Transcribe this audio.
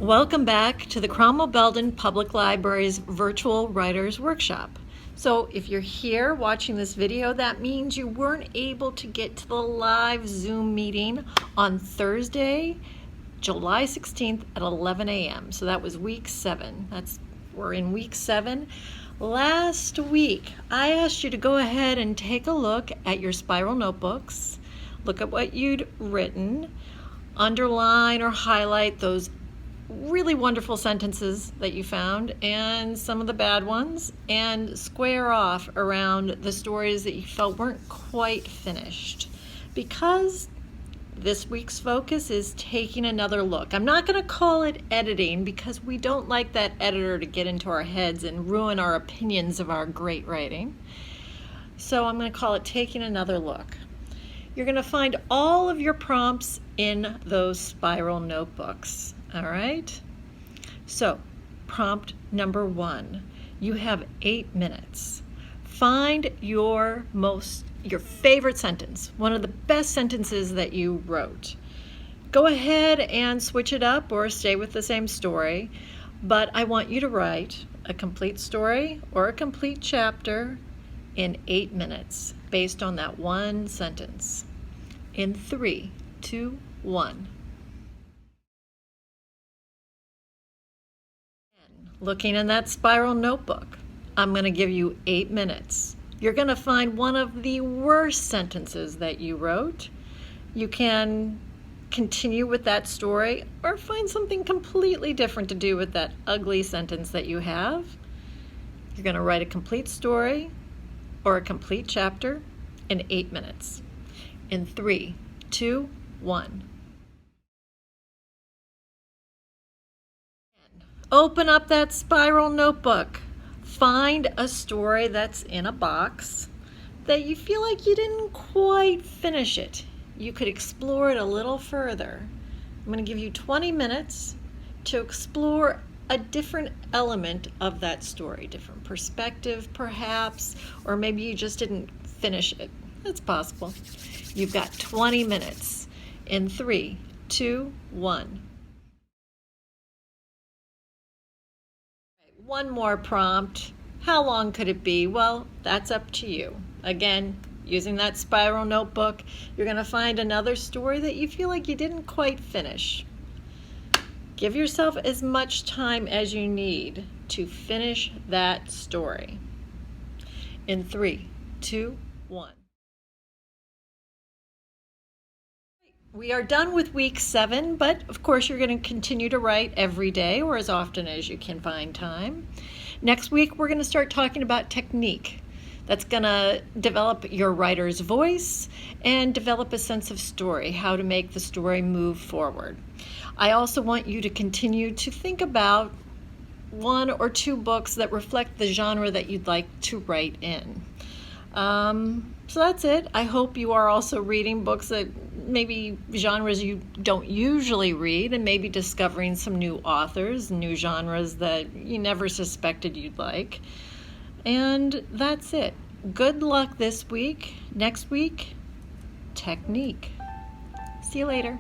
Welcome back to the Cromwell Belden Public Library's Virtual Writers Workshop. So if you're here watching this video, that means you weren't able to get to the live Zoom meeting on Thursday, July 16th at 11 a.m. So that was week 7. We're in week 7. Last week, I asked you to go ahead and take a look at your spiral notebooks, look at what you'd written, underline or highlight those really wonderful sentences that you found and some of the bad ones, and square off around the stories that you felt weren't quite finished. Because this week's focus is taking another look. I'm not going to call it editing because we don't like that editor to get into our heads and ruin our opinions of our great writing. So I'm going to call it taking another look. You're going to find all of your prompts in those spiral notebooks. All right, so prompt number 1, you have 8 minutes. Find your favorite sentence, one of the best sentences that you wrote. Go ahead and switch it up or stay with the same story, but I want you to write a complete story or a complete chapter in 8 minutes based on that one sentence. In 3, 2, 1. Looking in that spiral notebook, I'm going to give you 8 minutes. You're going to find one of the worst sentences that you wrote. You can continue with that story or find something completely different to do with that ugly sentence that you have. You're going to write a complete story or a complete chapter in 8 minutes. In 3, 2, 1. Open up that spiral notebook. Find a story that's in a box that you feel like you didn't quite finish it. You could explore it a little further. I'm going to give you 20 minutes to explore a different element of that story, different perspective perhaps, or maybe you just didn't finish it. That's possible. You've got 20 minutes. In 3, 2, 1. One more prompt. How long could it be? Well, that's up to you. Again, using that spiral notebook, you're going to find another story that you feel like you didn't quite finish. Give yourself as much time as you need to finish that story. In 3, 2, 1. We are done with week 7, but of course you're going to continue to write every day or as often as you can find time. Next week we're going to start talking about technique. That's going to develop your writer's voice and develop a sense of story, how to make the story move forward. I also want you to continue to think about 1 or 2 books that reflect the genre that you'd like to write in. So that's it. I hope you are also reading books that maybe genres you don't usually read, and maybe discovering some new authors, new genres that you never suspected you'd like. And that's it. Good luck this week. Next week, technique. See you later.